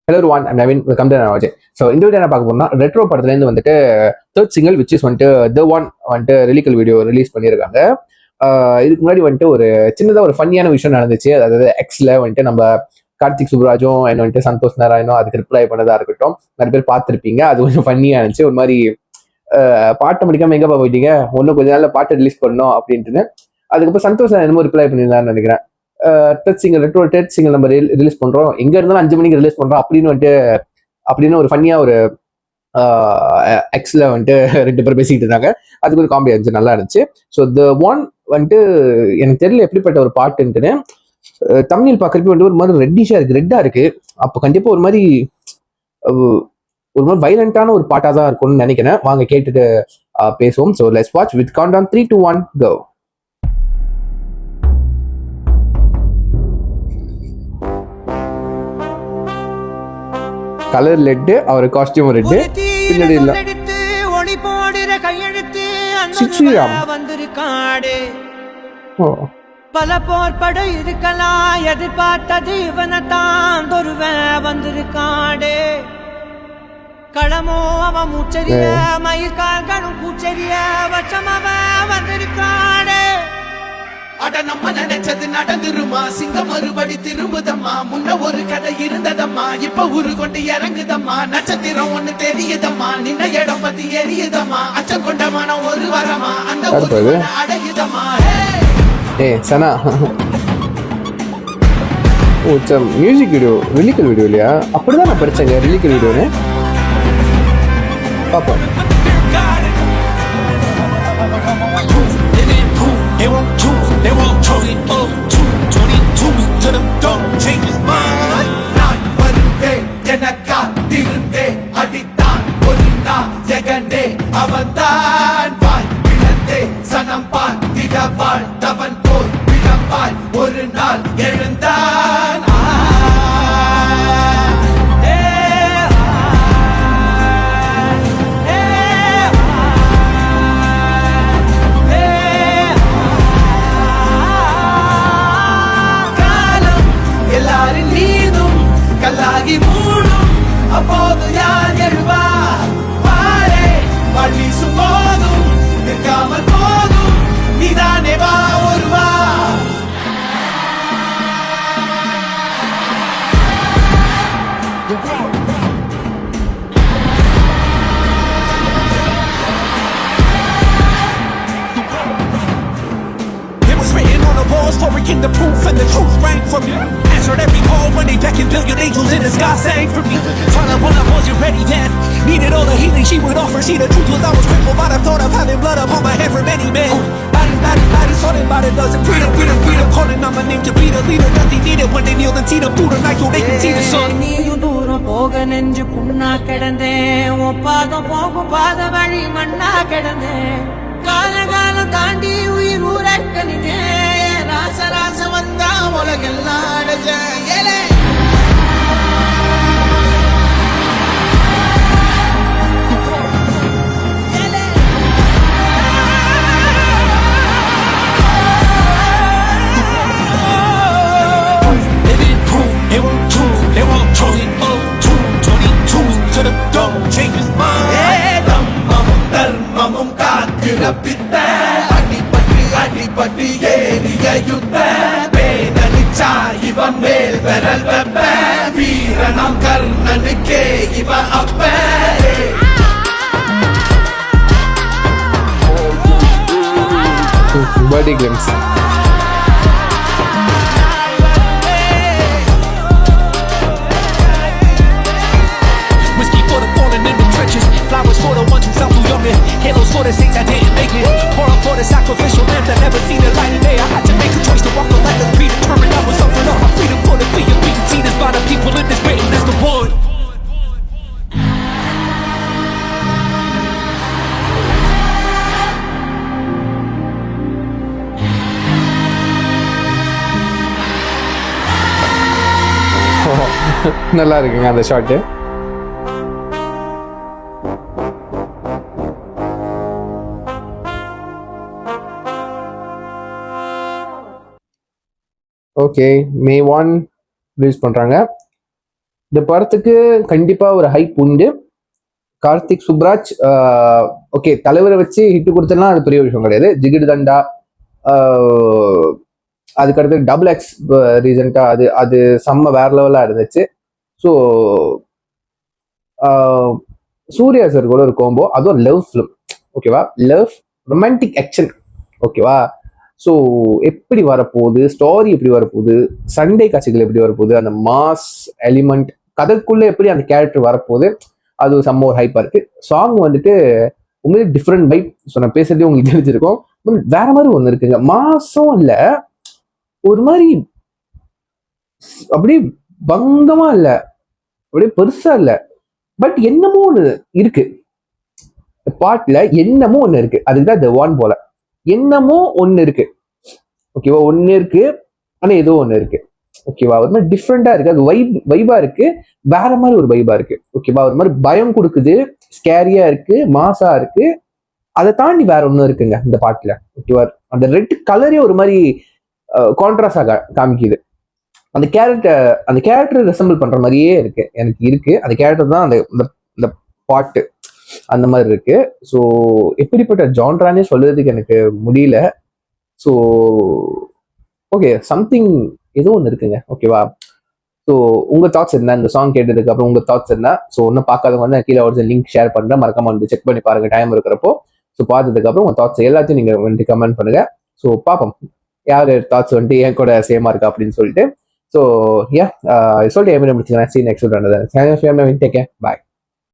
Hello one I'm Naveen, welcome to Nawaz. So இந்த video என்ன பார்க்க போறோம்னா, ரெட்ரோ படத்துலேருந்து வந்துட்டு தேர்ட் சிங்கிள் விச் இஸ் வந்துட்டு த ஒன் வந்துட்டு ரிலீக்கல் வீடியோ ரிலீஸ் பண்ணியிருக்காங்க. இதுக்கு முன்னாடி வந்துட்டு ஒரு சின்னதாக ஒரு ஃபன்னியான விஷயம் நடந்துச்சு. அதாவது எக்ஸில் வந்துட்டு நம்ம கார்த்திக் சுப்ராஜும் என்ன வந்துட்டு சந்தோஷ் நாராயணும் அதுக்கு ரிப்ளை பண்ணதா இருக்கட்டும், நிறைய பேர் பார்த்துருப்பீங்க. அது கொஞ்சம் ஃபன்னியாக இருந்துச்சு. ஒரு மாதிரி பாட்டை முடிக்காமல் எங்கேப்பா போயிட்டீங்க, ஒன்றும் கொஞ்ச நாளில் பாட்டை ரிலீஸ் பண்ணோம் அப்படின்ட்டுன்னு. அதுக்கப்புறம் சந்தோஷ் என்னமோ ரிப்ளை பண்ணியிருந்தான்னு நினைக்கிறேன். Touch single retro touch single நம்ம ரிலீஸ் பண்றோம், எங்க இருந்தாலும் 5 மணிக்கு ரிலீஸ் பண்றோம் அப்படின்னு ஒரு ஃபன்னியா ஒரு எக்ஸ்ல வந்துட்டு 2 பேர் பேசிக்கிட்டு இருந்தாங்க. அதுக்கு ஒரு காமெடி இருந்துச்சு, நல்லா இருந்துச்சு. ஸோ த ஒன் வந்துட்டு எனக்கு தெரியல எப்படிப்பட்ட ஒரு பாட்டுன்ட்டுன்னு. தமிழ் பார்க்கறப்ப வந்து ஒரு மாதிரி ரெட்டா இருக்கு. அப்போ கண்டிப்பா ஒரு மாதிரி வைலண்டான ஒரு பாட்டா தான் இருக்கும்னு நினைக்கிறேன். வாங்க கேட்டுட்டு பேசுவோம். So let's watch with count down 3, 2, 1 go. Colour லெட்டு, அவர் காஸ்டியூம் ரெட்டு, பின்னாடி இல்ல ஒளி போடுற கையெழுத்து வந்திருக்காடு. பல போர்பட இருக்கலாம், எதிர்பார்த்தது இவனத்தான் ஒருவ வந்திருக்காடு. களமோ அவன் மூச்சரிய, மயிர்கால்களும் பூச்சரிய வச்சம் அவன் வந்திருக்காடு. அட நம்ம நினைச்சது நடந்துருமா, சிங்கம் மறுபடி திரும்புதம்மா, முன்ன ஒரு கதை இருந்ததம்மா, இப்ப உரு கொண்டு இறங்குதம்மா, நட்சத்திரம் ஒண்ணு தெரியுதம்மா, நின்ன இடம் பத்தி எரியுதம்மா, அச்சம் கொண்ட மனம் ஒரு வரமா, அந்த ஒரு அடையுதம்மா. சனா மியூசிக் வீடியோ ரிலீக்கல் வீடியோ இல்லையா? அப்படிதான் நான் படிச்சேங்க ரிலீக்கல் வீடியோன்னு. பாப்போம். They won't choose, they won't choose it. 222 to the door, change his mind. நான் வருவேன் எனக்கா திருந்தே, அடித்தான் ஒரு நாள் ஜெகண்டே, அவன்தான் வாய் விழந்தே, சனம் பார்த்திட வாழ்ந்தவன் போல் விழப்பாய், ஒரு நாள் எழுந்தான். கல்லாகி மூடும் அப்போது யார் எழுவா, பாரே வீசும் போதும் நிற்காமல் போதும், நீதானே வா ஒருவா. Forward the proof and the truth rang from me. Answered every call when they beckoned, billion angels in the sky sang for me. Trying when I wasn't ready then, needed all the healing she would offer. See, the truth was I was crippled by the thought of having blood upon my head for many men. Bodies, thought about it doesn't freedom, calling on my name to be the leader that they needed when they kneeled and seen them through the night so they can see the sun. நீயும் தூரம் போக நெஞ்சு புண்ணா கிடந்தேன், ஒப்பாதம் போகும் பாத வழி மண்ணா கிடந்தேன், காலம் தாண்டி உயிர் ஊரக்கணினேன், ராச வந்தா உலகெல்லாம் அடைஞ்ச ஏலே. தர்மமும் காக்கிற பித்த, அடிபட்டு ஏறிய யுத்த, வேதனிச்சா இவன் மேல் விரல் வெப்ப, வீரனாம் கர்ணனுக்கே இவன் அப்ப. Body glimpse. Whiskey for the fallen in the trenches, flowers for the ones who fell too young, halos for the saints that didn't make it, pour up for the sacrificial lamb that never seen the light of day. I had to make a choice to walk the light of predetermined. I was offering up my freedom for the fear being seen as by the people in this waiting as the one. நல்லா இருக்குங்க அந்த shot. Okay, May 1 release பண்றாங்க. இந்த படத்துக்கு கண்டிப்பா ஒரு hype உண்டு. Karthik Subraj okay தலைவரை வச்சு ஹிட் கொடுத்தனா அது பெரிய விஷயம் கிடையாது. ஜிகிடு தண்டா, அதுக்கடுத்து டபுள் எக்ஸ் ரீசெண்டா அது அது செம்ம வேற லெவலா இருந்துச்சு. ஸோ சூர்யா சார் கூட ஒரு கோம்போ, அதுவும் லவ் ஃபிலிம் ஓகேவா, லவ் ரொமான்டிக் ஆக்ஷன் ஓகேவா. ஸோ எப்படி வரப்போகுது, ஸ்டோரி எப்படி வரப்போகுது, சண்டே காட்சிகள் எப்படி வரப்போகுது, அந்த மாஸ் எலிமெண்ட் கதைக்குள்ள எப்படி அந்த கேரக்டர் வரப்போகுது, அது செம்ம ஒரு ஹைப்பா இருக்கு. சாங் வந்துட்டு உங்களுக்கு டிஃப்ரெண்ட் வைப். ஸோ நான் பேசுறதே உங்களுக்கு தெரிஞ்சிருக்கும். வேற மாதிரி ஒன்று இருக்குங்க, மாசம் இல்ல ஒரு மாதிரி அப்படியே பங்கமா இல்ல, அப்படியே பெருசா இல்ல, பட் என்னமோ ஒண்ணு இருக்கு பாட்டுல, என்னமோ ஒண்ணு இருக்கு. அதுதான் த ஒன் போல, என்னமோ ஒண்ணு இருக்கு ஓகேவா. ஒண்ணு இருக்கு ஆனா ஏதோ ஒண்ணு இருக்கு ஓகேவா. ஒரு மாதிரி டிஃப்ரெண்டா இருக்கு, அது வைபா இருக்கு, வேற மாதிரி ஒரு வைபா இருக்கு ஓகேவா. ஒரு மாதிரி பயம் கொடுக்குது, ஸ்கேரியா இருக்கு, மாசா இருக்கு. அதை தாண்டி வேற ஒன்றும் இருக்குங்க இந்த பாட்டுல ஓகேவா. அந்த ரெட் கலரே ஒரு மாதிரி கான்ட்ராஸ்டா காமிக்குது. அந்த கேரக்டர் ரெசம்பிள் பண்ற மாதிரியே இருக்கு எனக்கு இருக்கு. அந்த கேரக்டர் தான் அந்த பாட்டு அந்த மாதிரி இருக்கு. ஸோ எப்படிப்பட்ட ஜான்ரானே சொல்றதுக்கு எனக்கு முடியல. ஸோ ஓகே சம்திங் ஏதோ ஒன்று இருக்குங்க ஓகேவா. ஸோ உங்க தாட்ஸ் என்ன இந்த சாங் கேட்டதுக்கு அப்புறம், உங்க தாட்ஸ் என்ன? ஸோ ஒன்றும் பார்க்காதவங்க வந்து கீழே ஒரு லிங்க் ஷேர் பண்றேன், மறக்காம வந்து செக் பண்ணி பாருங்க டைம் இருக்கிறப்போ. ஸோ பார்த்ததுக்கு அப்புறம் உங்க தாட்ஸ் எல்லாத்தையும் நீங்க வந்து கமெண்ட் பண்ணுங்க. ஸோ பார்ப்போம் யார் தாட்ஸ் வந்துட்டு என் கூட சேமா இருக்கா அப்படின்னு சொல்லிட்டு. ஸோ யா சொல்லிட்டு முடிச்சுக்கிறேன். See you next one. Thank you. Take care. Bye.